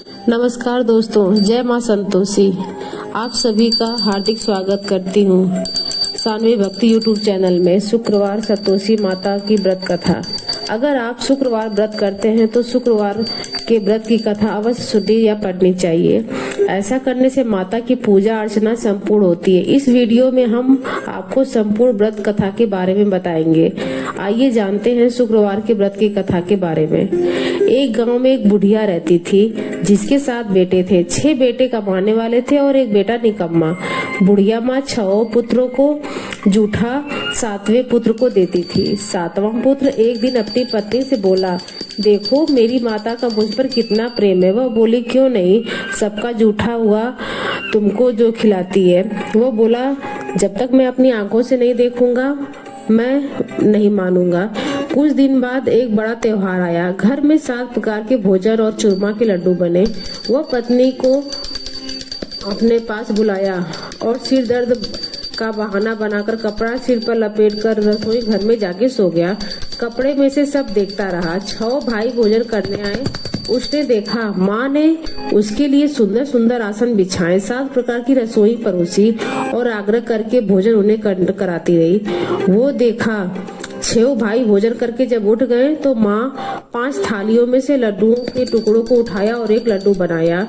नमस्कार दोस्तों, जय माँ संतोषी। आप सभी का हार्दिक स्वागत करती हूँ सानवी भक्ति यूट्यूब चैनल में। शुक्रवार संतोषी माता की व्रत कथा। अगर आप शुक्रवार व्रत करते हैं तो शुक्रवार के व्रत की कथा अवश्य सुननी या पढ़नी चाहिए। ऐसा करने से माता की पूजा अर्चना संपूर्ण होती है। इस वीडियो में हम आपको संपूर्ण व्रत कथा के बारे में बताएंगे। आइए जानते हैं शुक्रवार के व्रत की कथा के बारे में। एक गांव में एक बुढ़िया रहती थी जिसके 7 बेटे थे। 6 बेटे कमाने वाले थे और एक बेटा निकम्मा। बुढ़िया माँ 6 पुत्रों को जूठा 7वें पुत्र को देती थी। 7वां पुत्र एक दिन अपनी पत्नी से बोला, देखो मेरी माता का मुझ पर कितना प्रेम है। वह बोली, क्यों नहीं, सबका जूठा हुआ तुमको जो खिलाती है। वो बोला, जब तक मैं अपनी आंखों से नहीं देखूंगा मैं नहीं मानूंगा। कुछ दिन बाद एक बड़ा त्योहार आया। घर में 7 प्रकार के भोजन और चूरमा के लड्डू बने। वह पत्नी को अपने पास बुलाया और सिर दर्द का बहाना बनाकर कपड़ा सिर पर लपेटकर रसोई घर में जाके सो गया। कपड़े में से सब देखता रहा। 6 भाई भोजन करने आए। उसने देखा माँ ने उसके लिए सुंदर सुंदर आसन बिछाए, 7 प्रकार की रसोई परोसी और आग्रह करके भोजन उन्हें कराती रही। वो देखा 6 भाई भोजन करके जब उठ गए तो माँ 5 थालियों में से लड्डुओं के टुकड़ों को उठाया और एक लड्डू बनाया।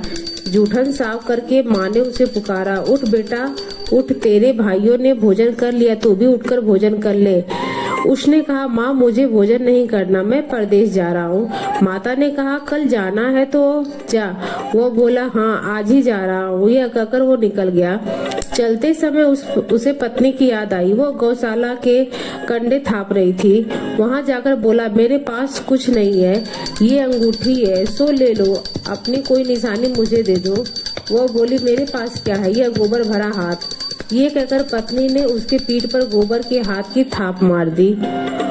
जूठन साफ करके माँ ने उसे पुकारा, उठ बेटा उठ, तेरे भाइयों ने भोजन कर लिया, तू भी उठकर भोजन कर ले। उसने कहा, माँ मुझे भोजन नहीं करना, मैं परदेश जा रहा हूँ। माता ने कहा, कल जाना है तो जा। वो बोला, हाँ आज ही जा रहा हूँ। यह कहकर वो निकल गया। चलते समय उसे पत्नी की याद आई। वो गौशाला के कंडे थाप रही थी। वहां जाकर बोला, मेरे पास कुछ नहीं है, ये अंगूठी है, सो ले लो, अपनी कोई निशानी मुझे दे दो। वो बोली, मेरे पास क्या है, यह गोबर भरा हाथ। ये कहकर पत्नी ने उसके पीठ पर गोबर के हाथ की थाप मार दी।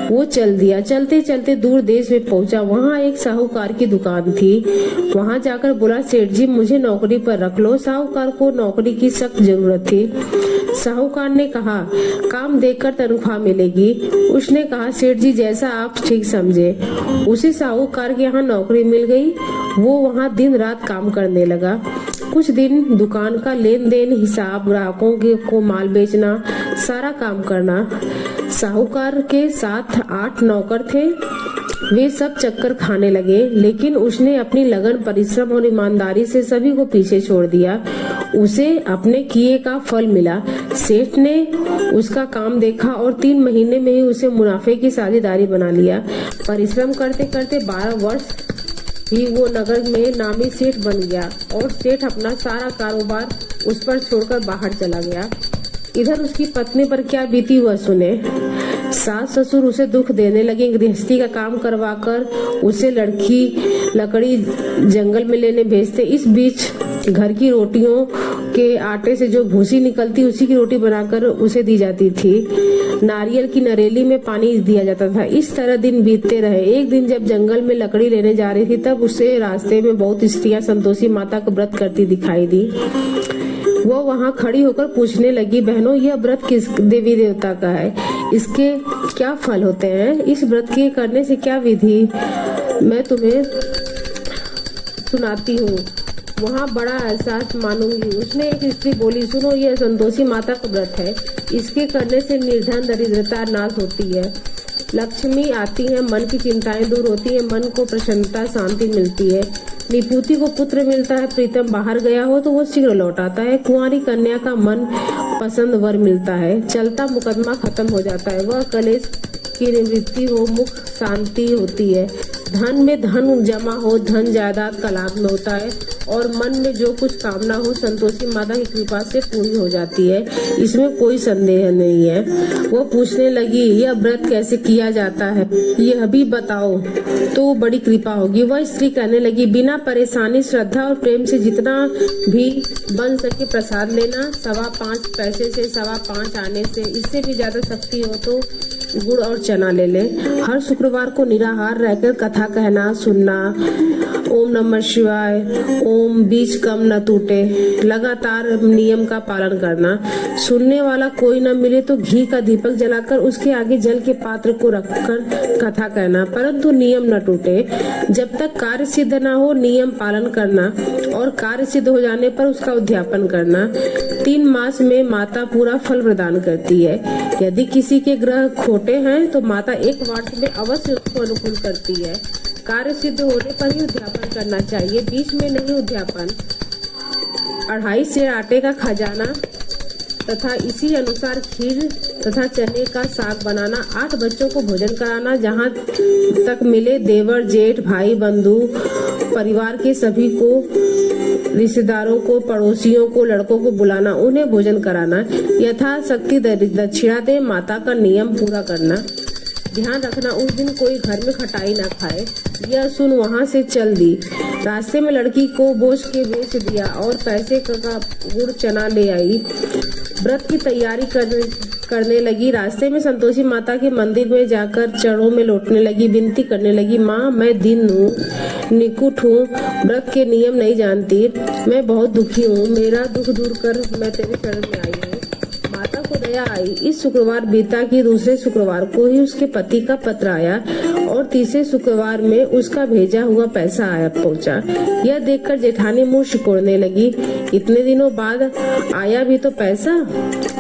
वो चल दिया। चलते चलते दूर देश में पहुंचा। वहाँ एक साहूकार की दुकान थी। वहाँ जाकर बोला, सेठ जी मुझे नौकरी पर रख लो। साहूकार को नौकरी की सख्त जरूरत थी। साहूकार ने कहा, काम देखकर तनख्वाह मिलेगी। उसने कहा, सेठ जी जैसा आप ठीक समझे। उसे साहूकार के यहाँ नौकरी मिल गई। वो वहाँ दिन रात काम करने लगा। कुछ दिन दुकान का लेन देन, हिसाब, ग्राहकों को माल बेचना, सारा काम करना। साहूकार के साथ 8 नौकर थे। वे सब चक्कर खाने लगे, लेकिन उसने अपनी लगन, परिश्रम और ईमानदारी से सभी को पीछे छोड़ दिया। उसे अपने किए का फल मिला। सेठ ने उसका काम देखा और 3 महीने में ही उसे मुनाफे की साझेदारी बना लिया। परिश्रम करते करते 12 वर्ष ही वो नगर में नामी सेठ बन गया और सेठ अपना सारा कारोबार उस पर छोड़कर बाहर चला गया। इधर उसकी पत्नी पर क्या बीती हुआ सुने। सास ससुर उसे दुख देने लगे। गृहस्थी का काम करवाकर उसे लकड़ी जंगल में लेने भेजते। इस बीच घर की रोटियों के आटे से जो भूसी निकलती उसी की रोटी बनाकर उसे दी जाती थी। नारियल की नरेली में पानी दिया जाता था। इस तरह दिन बीतते रहे। एक दिन जब जंगल में लकड़ी लेने जा रही थी तब उसे रास्ते में बहुत स्त्रियां संतोषी माता का व्रत करती दिखाई दी। वो वहाँ खड़ी होकर पूछने लगी, बहनों यह व्रत किस देवी देवता का है, इसके क्या फल होते हैं, इस व्रत के करने से क्या विधि, मैं तुम्हें सुनाती हूँ, वहाँ बड़ा एहसास मानूंगी। उसने एक स्त्री बोली, सुनो यह संतोषी माता का व्रत है, इसके करने से निर्धन दरिद्रता नाश होती है, लक्ष्मी आती है, मन की चिंताएं दूर होती है, मन को प्रसन्नता शांति मिलती है, निपुति को पुत्र मिलता है, प्रीतम बाहर गया हो तो वो शीघ्र लौट आता है, कुंवारी कन्या का मन पसंद वर मिलता है, चलता मुकदमा खत्म हो जाता है, वह कलेश की निवृत्ति हो, मुख शांति होती है, धन में धन जमा हो, धन जायदाद का लाभ में होता है और मन में जो कुछ कामना हो संतोषी माता की कृपा से पूरी हो जाती है, इसमें कोई संदेह नहीं है। वो पूछने लगी, यह व्रत कैसे किया जाता है, यह भी बताओ तो बड़ी कृपा होगी। वह स्त्री कहने लगी, बिना परेशानी, श्रद्धा और प्रेम से जितना भी बन सके प्रसाद लेना, 5.25 पैसे से 5.25 आने से, इससे भी ज्यादा शक्ति हो तो गुड़ और चना ले ले। हर शुक्रवार को निराहार रहकर कथा कहना, सुनना ओम नमः शिवाय, ओम बीज कम न टूटे, लगातार नियम का पालन करना। सुनने वाला कोई न मिले तो घी का दीपक जलाकर उसके आगे जल के पात्र को रखकर कथा कहना, परंतु नियम न टूटे। जब तक कार्य सिद्ध न हो नियम पालन करना और कार्य सिद्ध हो जाने पर उसका उद्यापन करना। 3 मास में माता पूरा फल प्रदान करती है। यदि किसी के ग्रह खोटे हैं तो माता 1 वर्ष में अवश्य उसको अनुकूल करती है। कार्य सिद्ध होने पर ही उद्यापन करना चाहिए, बीच में नहीं उद्यापन। 2.5 सेर आटे का खजाना तथा इसी अनुसार खीर तथा चने का साग बनाना। 8 बच्चों को भोजन कराना, जहाँ तक मिले देवर जेठ भाई बंधु परिवार के सभी को, रिश्तेदारों को, पड़ोसियों को, लड़कों को बुलाना, उन्हें भोजन कराना। यथाशक्ति दक्षिणा दे, माता का नियम पूरा करना। ध्यान रखना उस दिन कोई घर में खटाई ना खाए। यह सुन वहां से चल दी। रास्ते में लड़की को बोझ के बेच दिया और पैसे का गुड़ चना ले आई। व्रत की तैयारी करने लगी। रास्ते में संतोषी माता के मंदिर में जाकर चरणों में लौटने लगी, विनती करने लगी, माँ मैं दीन हूँ, निकुट हूँ, व्रत के नियम नहीं जानती, मैं बहुत दुखी हूँ, मेरा दुख दूर कर, मैं तेरे शरण में आई हूँ। माता को दया आई। इस शुक्रवार बीता कि दूसरे शुक्रवार को ही उसके पति का पत्र आया और तीसरे शुक्रवार में उसका भेजा हुआ पैसा आया पहुंचा। यह देखकर जेठानी मुंह सिकोड़ने लगी। इतने दिनों बाद आया भी तो पैसा,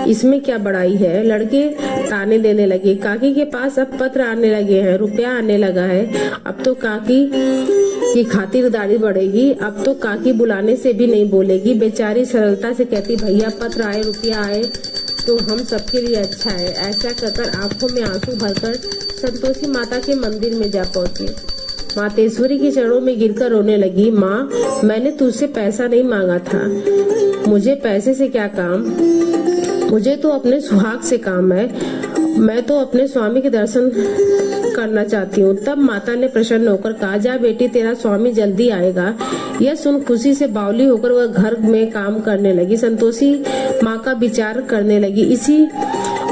इसमें क्या बड़ाई है। लड़के ताने देने लगे। काकी के पास अब पत्र आने लगे हैं, रुपया आने लगा है, अब तो काकी की खातिरदारी बढ़ेगी, अब तो काकी बुलाने से भी नहीं बोलेगी। बेचारी सरलता से कहती, भैया पत्र आए, रुपया आए तो हम सबके लिए अच्छा है। ऐसा कहकर आंखों में आंसू भरकर संतोषी माता के मंदिर में जा पहुंची। मातेश्वरी के चरणों में गिरकर रोने लगी। माँ, मैंने तुझसे पैसा नहीं मांगा था, मुझे पैसे से क्या काम, मुझे तो अपने सुहाग से काम है, मैं तो अपने स्वामी के दर्शन करना चाहती हूँ। तब माता ने प्रसन्न होकर कहा, जा बेटी, तेरा स्वामी जल्दी आएगा। यह सुन खुशी से बावली होकर वह घर में काम करने लगी। संतोषी माँ का विचार करने लगी, इसी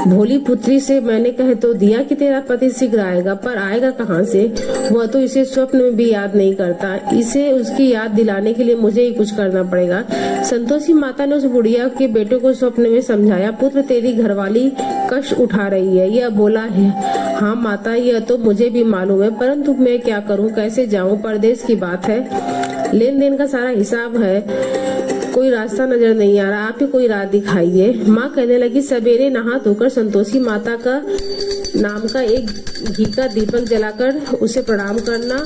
भोली पुत्री से मैंने कह तो दिया कि तेरा पति शीघ्र आएगा, पर आएगा कहाँ से, वह तो इसे स्वप्न में भी याद नहीं करता। इसे उसकी याद दिलाने के लिए मुझे ही कुछ करना पड़ेगा। संतोषी माता ने उस बुढ़िया के बेटे को स्वप्न में समझाया, पुत्र तेरी घरवाली कष्ट उठा रही है। यह बोला है, हाँ माता, यह तो मुझे भी मालूम है, परंतु मैं क्या करूँ, कैसे जाऊँ, परदेश की बात है, लेन देन का सारा हिसाब है, कोई रास्ता नजर नहीं आ रहा, आप ही कोई राह दिखाइए। माँ कहने लगी, सवेरे नहा धोकर संतोषी माता का नाम का एक घी का दीपक जलाकर उसे प्रणाम करना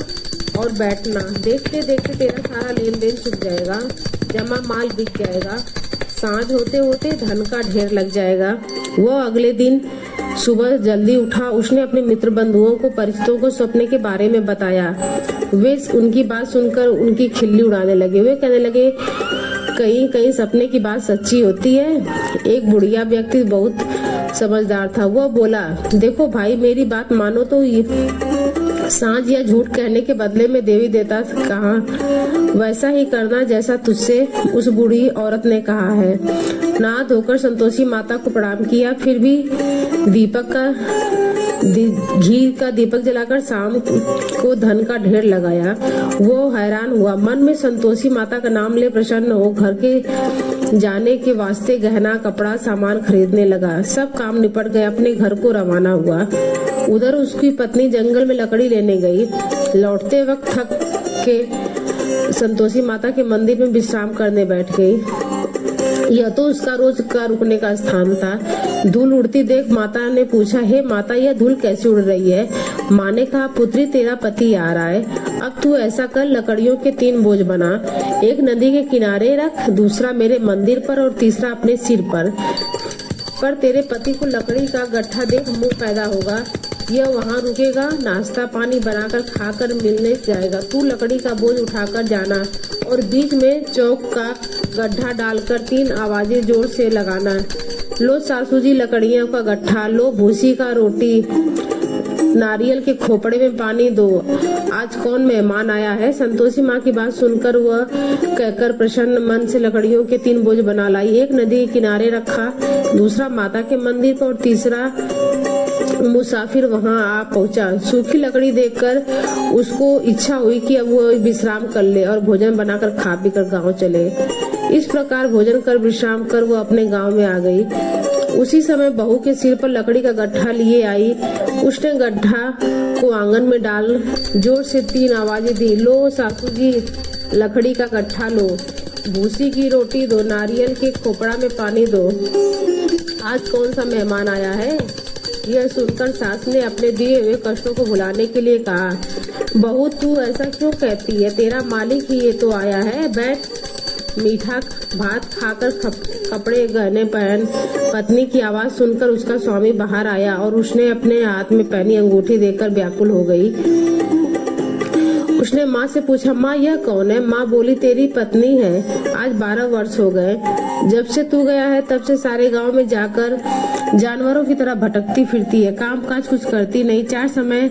और बैठना। देखते देखते तेरा सारा लेन देन चुक जाएगा, जमा माल बिक जाएगा, सांझ होते होते धन का ढेर लग जाएगा। वह अगले दिन सुबह जल्दी उठा। उसने अपने मित्र बंधुओं को, परिचितों को सपने के बारे में बताया। वे उनकी बात सुनकर उनकी खिल्ली उड़ाने लगे। वे कहने लगे, कहीं कहीं सपने की बात सच्ची होती है। एक बुढ़िया व्यक्ति बहुत समझदार था। वह बोला, देखो भाई, मेरी बात मानो तो ये सांझ या झूठ कहने के बदले में देवी देवता कहा वैसा ही करना जैसा तुझसे उस बूढ़ी औरत ने कहा है। नहा धोकर संतोषी माता को प्रणाम किया, फिर भी घी का दीपक जलाकर शाम को धन का ढेर लगाया। वो हैरान हुआ, मन में संतोषी माता का नाम ले प्रसन्न हो घर के जाने के वास्ते गहना कपड़ा सामान खरीदने लगा। सब काम निपट गए, अपने घर को रवाना हुआ। उधर उसकी पत्नी जंगल में लकड़ी लेने गई। लौटते वक्त थक के संतोषी माता के मंदिर में विश्राम करने बैठ गई। यह तो उसका रोज का रुकने का स्थान था। धूल उड़ती देख माता ने पूछा, हे माता, यह धूल कैसे उड़ रही है? माँ ने कहा, पुत्री, तेरा पति आ रहा है, अब तू ऐसा कर, लकड़ियों के 3 बोझ बना, एक नदी के किनारे रख, दूसरा मेरे मंदिर पर और तीसरा अपने सिर पर तेरे पति को लकड़ी का गट्ठा देख मुंह पैदा होगा। यह वहाँ रुकेगा, नाश्ता पानी बनाकर खाकर मिलने जाएगा। तू लकड़ी का बोझ उठाकर जाना और बीच में चौक का गड्ढा डालकर 3 आवाजें जोर से लगाना। लो सासू जी लकड़ियों का गट्ठा, लो भूसी का रोटी, नारियल के खोपड़े में पानी दो, आज कौन मेहमान आया है। संतोषी माँ की बात सुनकर वह कहकर प्रसन्न मन से लकड़ियों के 3 बोझ बना लाई। एक नदी के किनारे रखा, दूसरा माता के मंदिर पर और तीसरा मुसाफिर वहां आ पहुंचा। सूखी लकड़ी देखकर उसको इच्छा हुई कि अब वो विश्राम कर ले और भोजन बनाकर खा पी कर गाँव चले। इस प्रकार भोजन कर विश्राम कर वो अपने गांव में आ गई। उसी समय बहू के सिर पर लकड़ी का गड्ढा लिए आई। उसने गड्ढा को आंगन में डाल जोर से 3 आवाजें दी। लो सासू जी, लकड़ी का गड्ढा लो, भूसी की रोटी दो, नारियल के खोपड़ा में पानी दो। आज कौन सा मेहमान आया है? यह सुनकर सास ने अपने दिए हुए कष्टों को भुलाने के लिए कहा, बहू तू ऐसा क्यों कहती है? तेरा मालिक ही ये तो आया है। बैठ, मीठा भात खाकर कपड़े गहने पहन। पत्नी की आवाज सुनकर उसका स्वामी बाहर आया और उसने अपने हाथ में पहनी अंगूठी देखकर व्याकुल हो गई। उसने माँ से पूछा, माँ यह कौन है? माँ बोली, तेरी पत्नी है। आज 12 वर्ष हो गए जब से तू गया है, तब से सारे गांव में जाकर जानवरों की तरह भटकती फिरती है। काम काज कुछ करती नहीं, 4 समय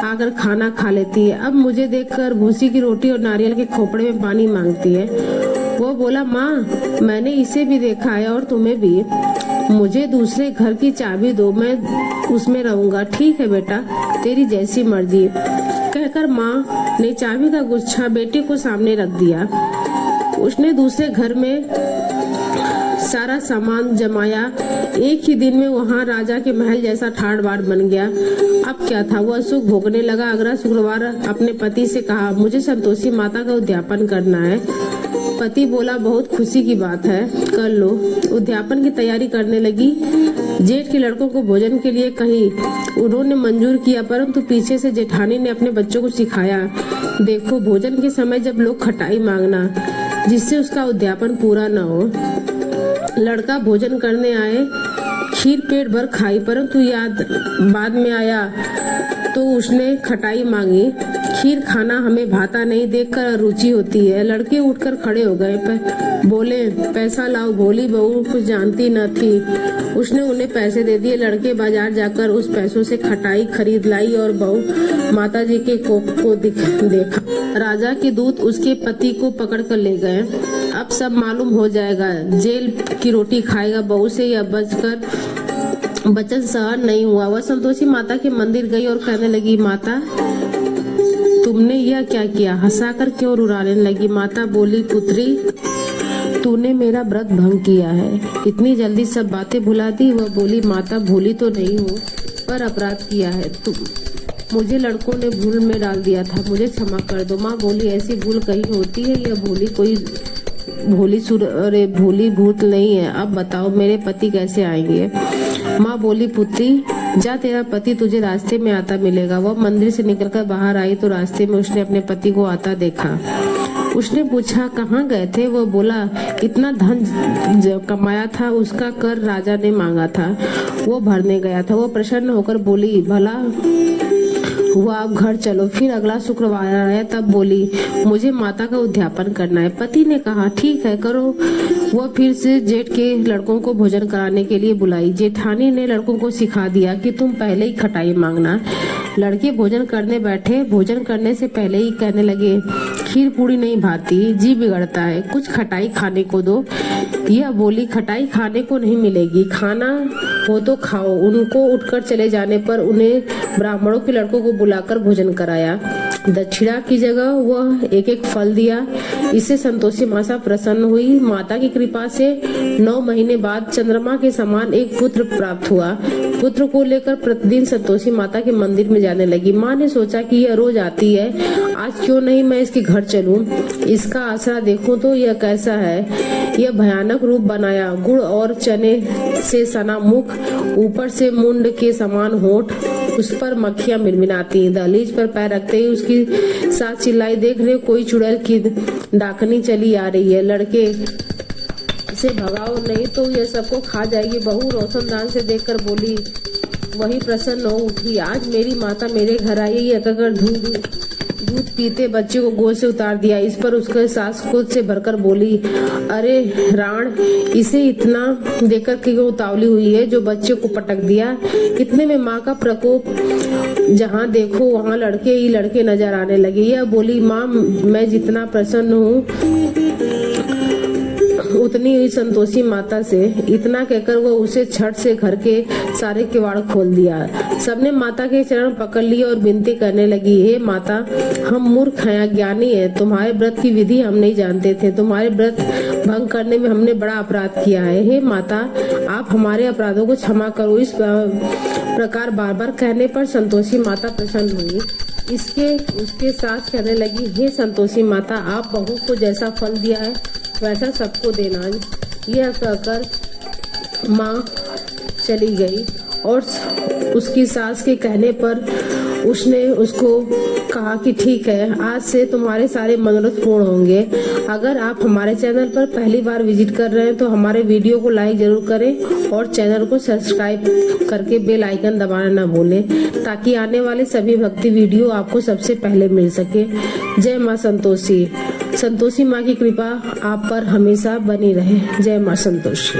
आकर खाना खा लेती है। अब मुझे देखकर भूसी की रोटी और नारियल के खोपड़े में पानी मांगती है। वो बोला, माँ मैंने इसे भी देखा है और तुम्हें भी। मुझे दूसरे घर की चाबी दो, मैं उसमें रहूंगा। ठीक है बेटा, तेरी जैसी मर्जी, कहकर माँ ने चाबी का गुच्छा बेटे को सामने रख दिया। उसने दूसरे घर में सारा सामान जमाया। एक ही दिन में वहाँ राजा के महल जैसा ठाड़ बाट बन गया। अब क्या था, वह सुख भोगने लगा। अगला शुक्रवार अपने पति से कहा, मुझे संतोषी माता का उद्यापन करना है। पति बोला, बहुत खुशी की बात है, कर लो। उद्यापन की तैयारी करने लगी। जेठ के लड़कों को भोजन के लिए कही, उन्होंने मंजूर किया, परंतु पीछे से जेठानी ने अपने बच्चों को सिखाया, देखो भोजन के समय जब लोग खटाई मांगना, जिससे उसका उद्यापन पूरा न हो। लड़का भोजन करने आए, खीर पेट भर खाई, परंतु याद बाद में आया तो उसने खटाई मांगी। खीर खाना हमें भाता नहीं, देखकर रुचि होती है। लड़के उठकर खड़े हो गए, बोले, पैसा लाओ। भोली बहू कुछ जानती न थी, उसने उन्हें पैसे दे दिए। लड़के बाजार जाकर उस पैसों से खटाई खरीद लाई और बहू माताजी के कोप को देखा। राजा के दूत उसके पति को पकड़ कर ले गए। अब सब मालूम हो जाएगा, जेल की रोटी खाएगा। बहू से यह वचन सहन नहीं हुआ। वह संतोषी माता के मंदिर गई और कहने लगी, माता तुमने यह क्या किया? हंसाकर क्यों रुलाने लगी? माता बोली, पुत्री तूने मेरा व्रत भंग किया है, इतनी जल्दी सब बातें भुला दी। वह बोली, माता भूली तो नहीं हूँ, पर अपराध किया है। तुम मुझे लड़कों ने भूल में डाल दिया था, मुझे क्षमा कर दो। माँ बोली, ऐसी भूल कहीं होती है? यह भूली भूत नहीं है। अब बताओ मेरे पति कैसे आएंगे? माँ बोली, पुत्री जा, तेरा पति तुझे रास्ते में आता मिलेगा। वह मंदिर से निकलकर बाहर आई तो रास्ते में उसने अपने पति को आता देखा। उसने पूछा, कहाँ गए थे? वो बोला, इतना धन कमाया था, उसका कर राजा ने मांगा था, वो भरने गया था। वो प्रसन्न होकर बोली, भला हुआ, अब घर चलो। फिर अगला शुक्रवार आया, तब बोली, मुझे माता का उद्यापन करना है। पति ने कहा, ठीक है करो। वह फिर से जेठ के लड़कों को भोजन कराने के लिए बुलाई। जेठानी ने लड़कों को सिखा दिया कि तुम पहले ही खटाई मांगना। लड़के भोजन करने बैठे। भोजन करने से पहले ही कहने लगे, खीर पूरी नहीं भाती, जी बिगड़ता है, कुछ खटाई खाने को दो। यह बोली, खटाई खाने को नहीं मिलेगी, खाना हो तो खाओ। उनको उठकर चले जाने पर उन्हें ब्राह्मणों के लड़कों को बुलाकर भोजन कराया। दक्षिणा की जगह वह एक एक फल दिया। इससे संतोषी माता प्रसन्न हुई। माता की कृपा से 9 महीने बाद चंद्रमा के समान एक पुत्र प्राप्त हुआ। पुत्र को लेकर प्रतिदिन संतोषी माता के मंदिर में जाने लगी। माँ ने सोचा कि यह रोज आती है, आज क्यों नहीं मैं इसके घर चलूं, इसका आसरा देखूं तो यह कैसा है। यह भयानक रूप बनाया, गुड़ और चने से सना मुख, ऊपर से मुंड के समान होठ, उस पर मक्खियां मिनमिनाती। दहलीज पर पैर रखते ही उसकी सास चिल्लाई, देख रहे कोई चुड़ैल की डाकनी चली आ रही है, लड़के इसे भगाओ नहीं तो यह सबको खा जाएगी। बहू रोशनदान से देखकर बोली, वही प्रसन्न हो उठी, आज मेरी माता मेरे घर आई। ये कहकर दूध पीते बच्चे को गोद से उतार दिया। इस पर उसके सास खुद से भरकर बोली, अरे राण, इसे इतना देखकर क्यों उतावली हुई है जो बच्चे को पटक दिया। इतने में माँ का प्रकोप, जहाँ देखो वहाँ लड़के ही लड़के नजर आने लगे। यह बोली, माँ मैं जितना प्रसन्न हूँ उतनी हुई संतोषी माता से। इतना कहकर वो उसे छट से घर के सारे किवाड़ खोल दिया। सबने माता के चरण पकड़ लिए और विनती करने लगी, हे माता, हम मूर्ख हैं, अज्ञानी हैं, तुम्हारे व्रत की विधि हम नहीं जानते थे, तुम्हारे व्रत भंग करने में हमने बड़ा अपराध किया है। हे माता, आप हमारे अपराधों को क्षमा करो। इस प्रकार बार बार कहने पर संतोषी माता प्रसन्न हुई। उसके साथ कहने लगी, हे संतोषी माता, आप बहू को जैसा फल दिया है वैसा सबको देना। यह कहकर माँ चली गई और उसकी सास के कहने पर उसने उसको कहा कि ठीक है, आज से तुम्हारे सारे मनोरथ पूर्ण होंगे। अगर आप हमारे चैनल पर पहली बार विजिट कर रहे हैं तो हमारे वीडियो को लाइक जरूर करें और चैनल को सब्सक्राइब करके बेल आइकन दबाना ना भूलें, ताकि आने वाले सभी भक्ति वीडियो आपको सबसे पहले मिल सके। जय माँ संतोषी। संतोषी माँ की कृपा आप पर हमेशा बनी रहे। जय माँ संतोषी।